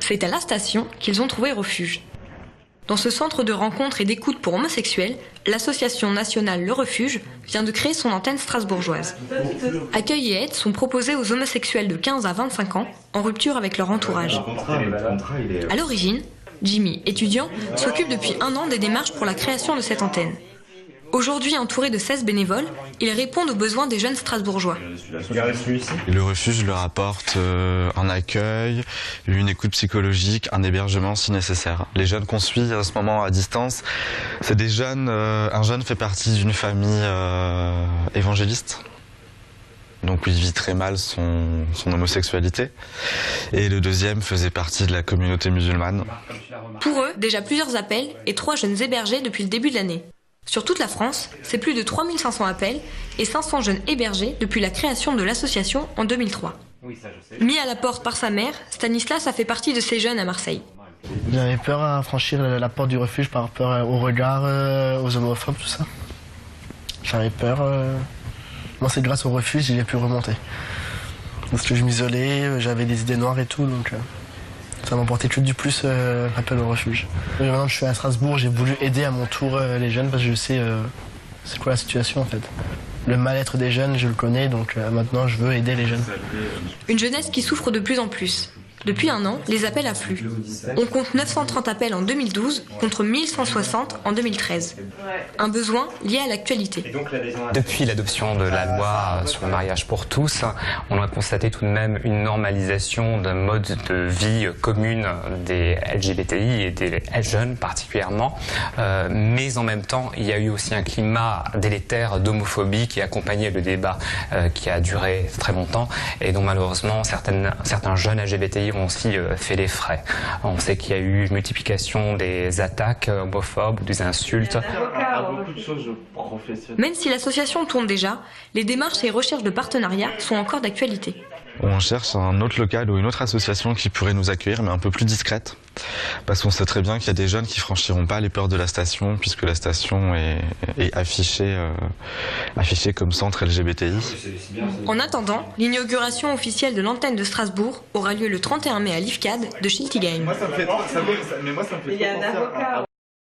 C'est à la station qu'ils ont trouvé refuge. Dans ce centre de rencontre et d'écoute pour homosexuels, l'association nationale Le Refuge vient de créer son antenne strasbourgeoise. Accueil et aide sont proposés aux homosexuels de 15 à 25 ans en rupture avec leur entourage. À l'origine, Jimmy, étudiant, s'occupe depuis 1 an des démarches pour la création de cette antenne. Aujourd'hui entouré de 16 bénévoles, ils répondent aux besoins des jeunes strasbourgeois. Le refuge leur apporte un accueil, une écoute psychologique, un hébergement si nécessaire. Les jeunes qu'on suit à ce moment à distance, c'est des jeunes. Un jeune fait partie d'une famille évangéliste. Donc il vit très mal son homosexualité. Et le deuxième faisait partie de la communauté musulmane. Pour eux, déjà plusieurs appels et 3 jeunes hébergés depuis le début de l'année. Sur toute la France, c'est plus de 3500 appels et 500 jeunes hébergés depuis la création de l'association en 2003. Mis à la porte par sa mère, Stanislas a fait partie de ces jeunes à Marseille. J'avais peur à franchir la porte du refuge par peur au regard, aux homophobes, tout ça. J'avais peur. Moi, c'est grâce au refuge que j'ai pu remonter. Parce que je m'isolais, j'avais des idées noires et tout, donc ça m'apportait que du plus l'appel au refuge. Et maintenant que je suis à Strasbourg, j'ai voulu aider à mon tour les jeunes parce que je sais c'est quoi la situation en fait. Le mal-être des jeunes, je le connais, donc maintenant je veux aider les jeunes. Une jeunesse qui souffre de plus en plus. Depuis 1 an, les appels affluent. On compte 930 appels en 2012 contre 1160 en 2013. Un besoin lié à l'actualité. Depuis l'adoption de la loi sur le mariage pour tous, on a constaté tout de même une normalisation d'un mode de vie commune des LGBTI et des jeunes particulièrement. Mais en même temps, il y a eu aussi un climat délétère d'homophobie qui accompagnait le débat qui a duré très longtemps et dont malheureusement certains jeunes LGBTI ont aussi fait les frais. On sait qu'il y a eu une multiplication des attaques homophobes, des insultes. Même si l'association tourne déjà, les démarches et recherches de partenariat sont encore d'actualité. On cherche un autre local ou une autre association qui pourrait nous accueillir, mais un peu plus discrète. Parce qu'on sait très bien qu'il y a des jeunes qui franchiront pas les portes de la station, puisque la station est affichée comme centre LGBTI. En attendant, l'inauguration officielle de l'antenne de Strasbourg aura lieu le 31 mai à l'IFCAD de Schiltigheim. Moi, ça me fait trop penser à...